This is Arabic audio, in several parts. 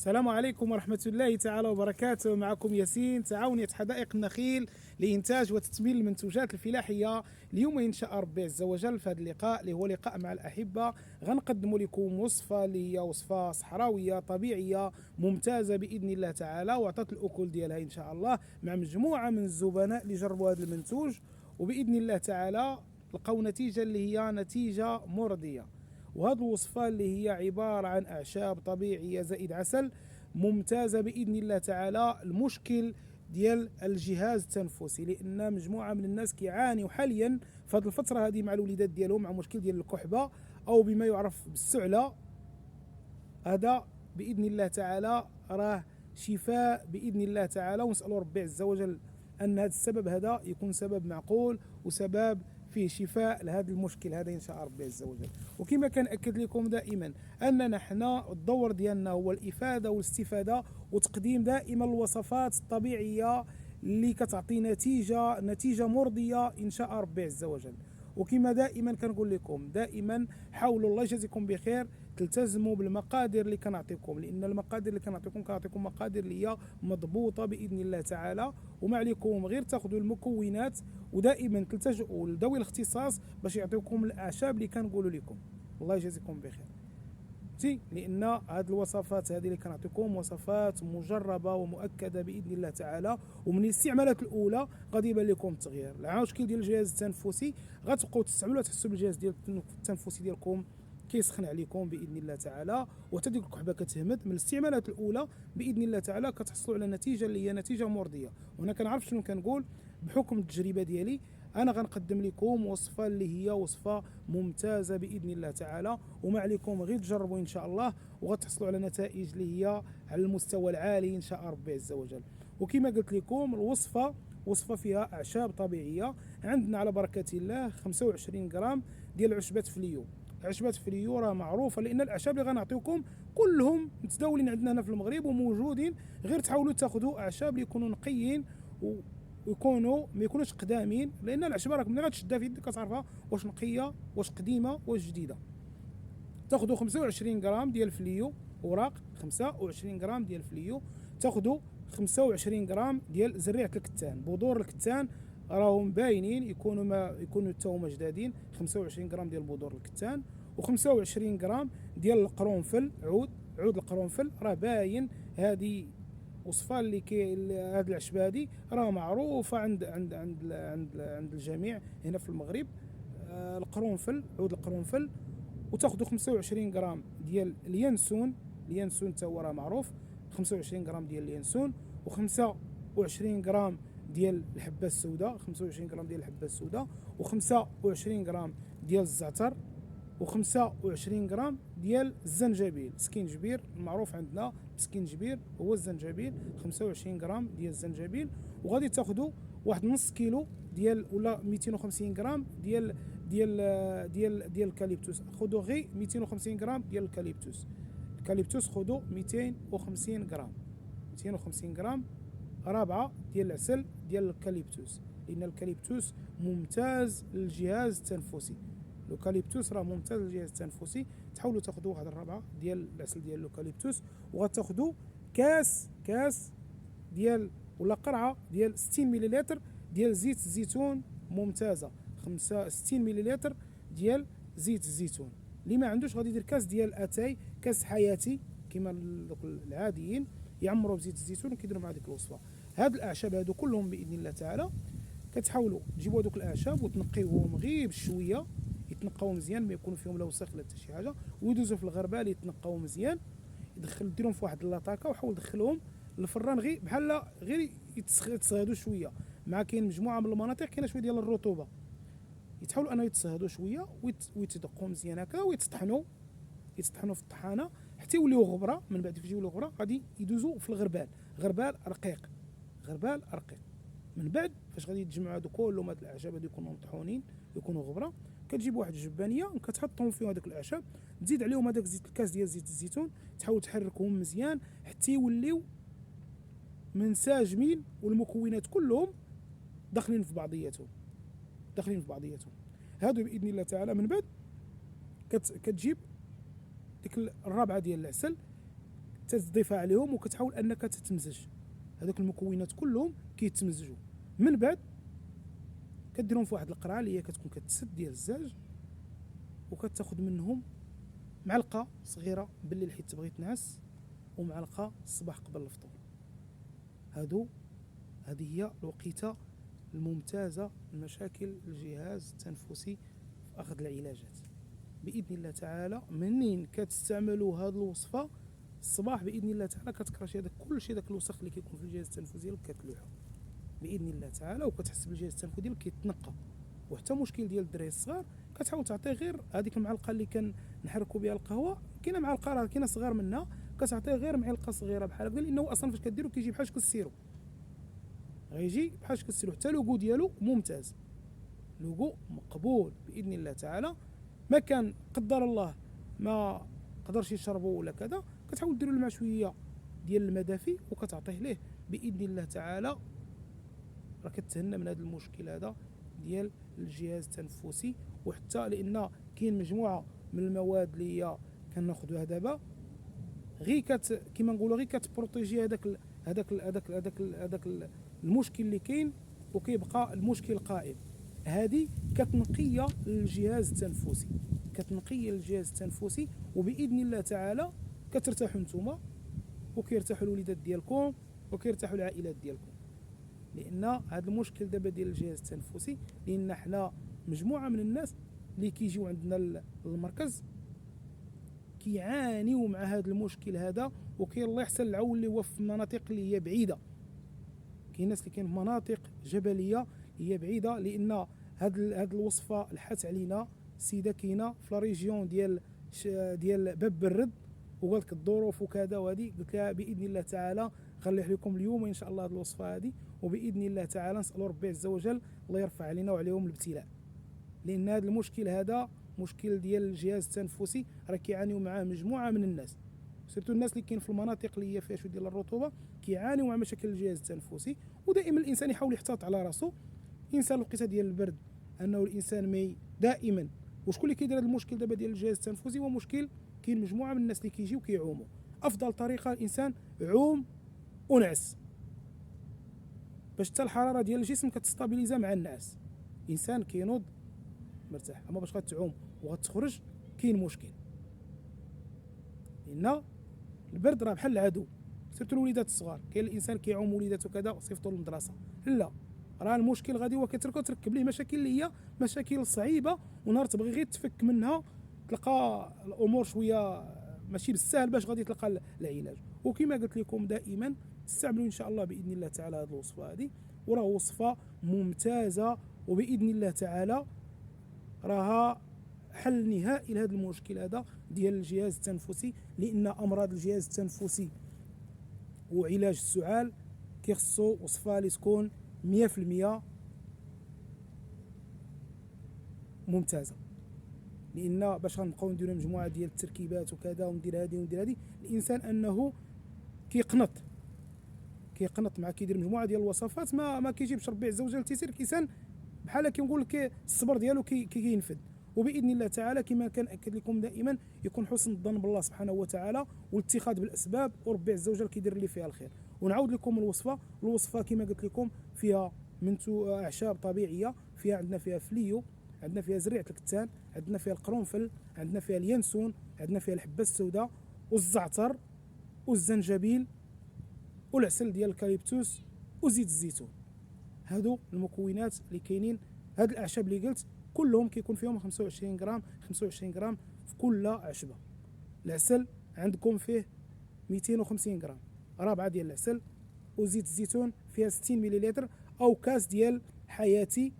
السلام عليكم ورحمة الله تعالى وبركاته. معكم ياسين، تعاونية حدائق النخيل لإنتاج وتثمين المنتوجات الفلاحية. اليوم إن شاء ربي عز وجل في هذا اللقاء اللي هو لقاء مع الأحبة غنقدم لكم وصفة اللي هي وصفة صحراوية طبيعية ممتازة بإذن الله تعالى، وعطت الأكل ديالها إن شاء الله مع مجموعة من الزبناء اللي جربوا هذا المنتوج، وبإذن الله تعالى لقوا نتيجة اللي هي نتيجة مرضية. وهذه الوصفة اللي هي عبارة عن أعشاب طبيعية زائد عسل ممتازة بإذن الله تعالى. المشكل ديال الجهاز التنفسي، لأن مجموعة من الناس كيعانيوا حاليا في هذه الفترة هذه مع الوليدات ديالهم مع مشكل ديال الكحبة أو بما يعرف بالسعلة. هذا بإذن الله تعالى راه شفاء بإذن الله تعالى، ونسأل ربي عز وجل أن هذا السبب هذا يكون سبب معقول وسبب فيه شفاء لهذا المشكل هذا إن شاء ربي عز وجل. وكما كنأكد لكم دائما أننا حنا الدور ديالنا هو الإفادة والاستفادة وتقديم دائما الوصفات الطبيعية اللي كتعطي نتيجة مرضية إن شاء ربي عز وجل. وكما دائما كنقول لكم دائما حاولوا الله يجازيكم بخير تلتزموا بالمقادير اللي كنعطيكم، لان المقادير اللي كنعطيكم مقادير اللي هي مضبوطه باذن الله تعالى، وما عليكم غير تاخذوا المكونات ودائما تلتجئوا لذوي الاختصاص باش يعطيوكم الاعشاب اللي كنقولوا لكم. الله يجازيكم بخير. لان هذه الوصفات هذه اللي كنعطيكم وصفات مجربه ومؤكده باذن الله تعالى، ومن الاستعمالات الاولى غادي يبان لكم التغيير. المشكل ديال الجهاز التنفسي غتبقاو تستعملوا تحسوا بالجهاز ديال التنفسي ديالكم كيسخن عليكم باذن الله تعالى، وحتى ديك الكحبه كتهمد. من الاستعمالات الاولى باذن الله تعالى كتحصلوا على نتيجه اللي هي نتيجه مرضيه. وهنا كنعرف شنو كنقول بحكم التجربه ديالي. انا غنقدم لكم وصفه اللي هي وصفه ممتازه باذن الله تعالى، وما عليكم غير تجربوا ان شاء الله وغتحصلوا على نتائج اللي هي على المستوى العالي ان شاء ربي عز وجل. وكما قلت لكم الوصفه وصفه فيها اعشاب طبيعيه. عندنا على بركه الله 25 غرام ديال عشبه فليو. عشبه فليو راه معروفه، لان الاعشاب اللي غنعطيكم كلهم متداولين عندنا هنا في المغرب وموجودين، غير تحاولوا تاخذوا اعشاب اللي يكونوا نقيين ويكونوا ما يكونوش قدامين، لان العشبه راك ملي غتشدها في يدك كتعرفها واش نقيه واش قديمه واش جديده. تاخذوا 25 غرام ديال الفليو اوراق، 25 غرام ديال الفليو. تاخذوا 25 غرام ديال زريعه الكتان، بذور الكتان راهم باينين يكونوا حتى هما جدادين. 25 غرام ديال بذور الكتان، و25 غرام ديال القرنفل، عود القرنفل راه باين. هذه وصفه اللي هذه العشبه هذه راه معروفه عند الجميع هنا في المغرب. القرنفل، عود القرنفل. وتاخذوا 25 غرام ديال اليانسون حتى هو راه معروف. 25 غرام ديال اليانسون، و25 غرام ديال الحبه السوداء، 25 غرام ديال الحبه السوداء، و25 غرام ديال الزعتر، و25 غرام ديال الزنجبيل. سكينجبير المعروف عندنا سكينجبير هو الزنجبيل. 25 غرام ديال الزنجبيل. وغادي تاخذوا واحد نص كيلو ديال ولا 250 غرام ديال الكاليبتوس. خذوا غير 250 غرام ديال الكاليبتوس خذوا 250 غرام 250 غرام رابعه ديال العسل ديال الكاليبتوس، لان الكاليبتوس ممتاز للجهاز التنفسي. الكاليبتوس راه ممتاز للجهاز التنفسي. تحاولوا تاخذوا واحد الرابعه ديال العسل ديال الكاليبتوس، وغتاخذوا كاس ديال ولا قرعه ديال 60 مليلتر ديال زيت الزيتون ممتازه. 65 مليلتر ديال زيت الزيتون. اللي ما عندوش غادي يدير كاس ديال اتاي، كاس حياتي كما العاديين يعمروا بزيت الزيتون وكيديروا مع ديك الوصفه. هاد الاعشاب هادو كلهم باذن الله تعالى كتحاولوا تجيبوا هذوك الاعشاب وتنقيوهم غير بشويه، يتنقاو مزيان ما يكون فيهم لا وسخ لا حتى شي حاجه، ويدوزوا في الغربال يتنقاو مزيان. ديرهم في واحد اللاطاكه وحاول تدخلهم للفران غير يتصهدوا شويه. مع كاين مجموعه من المناطق كاينه شويه ديال الرطوبه، يتحاولوا انه يتصهدوا شويه ويتدقوا مزيان هكا ويتطحنوا في الطحانه حتى يوليو غبره. من بعد فاش يوليو غبره غادي يدوزوا في غربال رقيق. من بعد فاش غادي يتجمعوا هادو كلهم هاد الاعشاب هادو يكونوا مطحونين يكونوا غبره، كتجيب واحد الجبانيه وكتحطهم فيها هذاك الاعشاب، تزيد عليهم هذاك الكاس ديال زيت الزيتون، تحاول تحركهم مزيان حتى يوليو منسجمين والمكونات كلهم داخلين في بعضياتهم. هادو باذن الله تعالى. من بعد كتجيب ديك الرابعه ديال العسل تضيفها عليهم وكتحاول انك تتمزج. هذوك المكونات كلهم كيتمزجوا، من بعد كديرهم في واحد القرعه اللي هي كتكون كتسد ديال الزاج، وكتاخذ منهم معلقه صغيره بالليل حيت تبغي تنعس، ومعلقه الصباح قبل الفطور. هذه هي الوقيته الممتازه لمشاكل الجهاز التنفسي في اخذ العلاجات. باذن الله تعالى منين كتستعملوا هذه الوصفه الصباح باذن الله تعالى كتكرهش هذاك كلشي، داك الوسخ اللي كيكون في الجهاز التنفسي ديالك كتلوحو باذن الله تعالى، وكتحس بالجهاز التنفسي ديالك كيتنقى. وحتى مشكل ديال الدراري الصغار كتحاول تعطيه غير هذيك المعلقه اللي كنحركوا بها القهوه، كاينه معلقه راه كاينه صغار منها، كتعطيه غير معلقه صغيره بحال هكا، لانه اصلا فاش كديرو كيجي بحال شكل السيرو، غيجي بحال شكل السيرو. حتى لوغو ديالو ممتاز، لوغو مقبول باذن الله تعالى. ما كان قدر الله ما قدرش يشربوا ولا كذا، كتحاول ديروا له مع شويه ديال المدافي وكتعطيه ليه باذن الله تعالى، راه كتهنى من هذا المشكل هذا ديال الجهاز التنفسي. وحتى لان كاين مجموعه من المواد اللي هي كناخذوها دابا غير كيما نقولوا غير كتبروتيجي هذاك المشكل اللي كاين، وكيبقى المشكل قائم. هذه كتنقيه للجهاز التنفسي، كتنقيه للجهاز التنفسي، وباذن الله تعالى كترتاحوا نتوما وكيرتاحوا الوليدات ديالكم وكيرتاحوا العائلات ديالكم. لان هذا المشكل دابا ديال الجهاز التنفسي، لان حنا مجموعه من الناس اللي كيجيو عندنا للمركز كيعانيوا مع هذا المشكل هذا، وكاين الله يحسن العون اللي هو في المناطق اللي هي بعيده. كاين ناس اللي كاين في مناطق جبليه هي بعيده، لان هاد الوصفه لحات علينا سيده كاينه في لا ريجيون ديال باب برد، وقالت لك الظروف وكذا وهذه، قلت لها باذن الله تعالى غنليح لكم اليوم ان شاء الله هذه الوصفه هذه، وباذن الله تعالى نسالوا ربي عز وجل الله يرفع علينا وعليهم الابتلاء. لان هذا المشكل هذا مشكل ديال الجهاز التنفسي راه كيعانيوا معاه مجموعه من الناس، سيرتو الناس اللي كاين في المناطق اللي هي فيها شويه ديال الرطوبه كيعانيوا مع مشاكل الجهاز التنفسي. ودائما الانسان يحاول يحتاط على راسو. الانسان الوقيته ديال البرد انه الانسان مي دائما. وشكون اللي كيدير هذا المشكل دابا ديال الجهاز التنفسي؟ هو مشكل كاين مجموعه من الناس اللي كيجيو كيعوموا. افضل طريقه الانسان عوم ونعس باش حتى الحراره ديال الجسم كتستابيليزا مع النعاس، الانسان كينوض مرتاح. اما باش غتعوم وغتخرج كاين مشكل، لان البرد راه بحال العدو، سيرتو الوليدات الصغار. كاين الانسان كيعوم وليداتو كذا وصيفطو للمدرسه، لا راه المشكل غادي هو تركب ليه مشاكل اللي هي مشاكل صعيبه، ونهار تبغي غير تفك منها تلقى الامور شويه ماشي بالسهل باش غادي تلقى العلاج. وكما قلت لكم دائما استعملوا ان شاء الله باذن الله تعالى هذه الوصفه هذه، وراه وصفه ممتازه، وباذن الله تعالى راها حل نهائي لهذا المشكل هذا ديال الجهاز التنفسي. لان امراض الجهاز التنفسي وعلاج السعال كيخصو وصفه اللي تكون 100% ممتازه. لان باش غنبقاو نديرو مجموعه ديال التركيبات وكذا وندير هذه الانسان انه كيقنط مع كيدير مجموعه ديال الوصفات ما كيجيبش ربي عز وجل تيسير. الانسان بحال كنقول لك الصبر ديالو كينفد. وباذن الله تعالى كما كنأكد لكم دائما يكون حسن الظن بالله سبحانه وتعالى والاتخاذ بالاسباب، وربي عز وجل كيدير اللي فيها الخير. ونعاود لكم الوصفه كما قلت لكم فيها من اعشاب طبيعيه، عندنا فيها فليو، عندنا فيها زريعه الكتان، عندنا فيها القرنفل، عندنا فيها اليانسون، عندنا فيها الحبه السوداء والزعتر والزنجبيل والعسل ديال الكاليبتوس وزيت الزيتون. هادو المكونات اللي كاينين. هاد الاعشاب اللي قلت كلهم كيكون فيهم 25 غرام في كل عشبه. العسل عندكم فيه 250 غرام، رابعه ديال العسل. وزيت الزيتون فيها 60 مليلتر او كاس ديال حياتي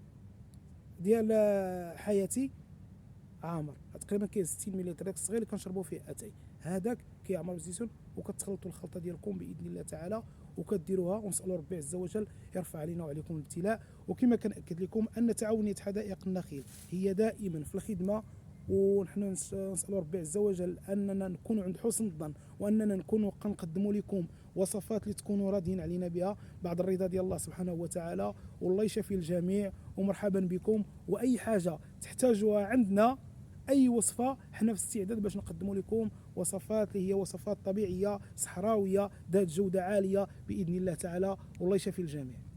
عامر، تقريبا كاين 60 مليلتر، داك الصغير اللي كنشربوا فيه اتاي، هذاك كيعمر بالزيتون. وكتخلطوا الخلطه ديالكم باذن الله تعالى وكديروها، ونسالوا ربي عز وجل يرفع علينا وعليكم الابتلاء. وكما كنأكد لكم ان تعاونيه حدائق النخيل هي دائما في الخدمه، ونحن نسالوا ربي عز وجل اننا نكونوا عند حسن الظن، واننا نكونوا كنقدموا لكم وصفات اللي تكونوا راضيين علينا بها بعد الرضا ديال الله سبحانه وتعالى. والله يشفي الجميع ومرحبا بكم. واي حاجه تحتاجوها عندنا، اي وصفه، حنا في استعداد باش نقدموا لكم وصفات اللي هي وصفات طبيعية صحراوية ذات جودة عالية بإذن الله تعالى، والله يشفي الجميع.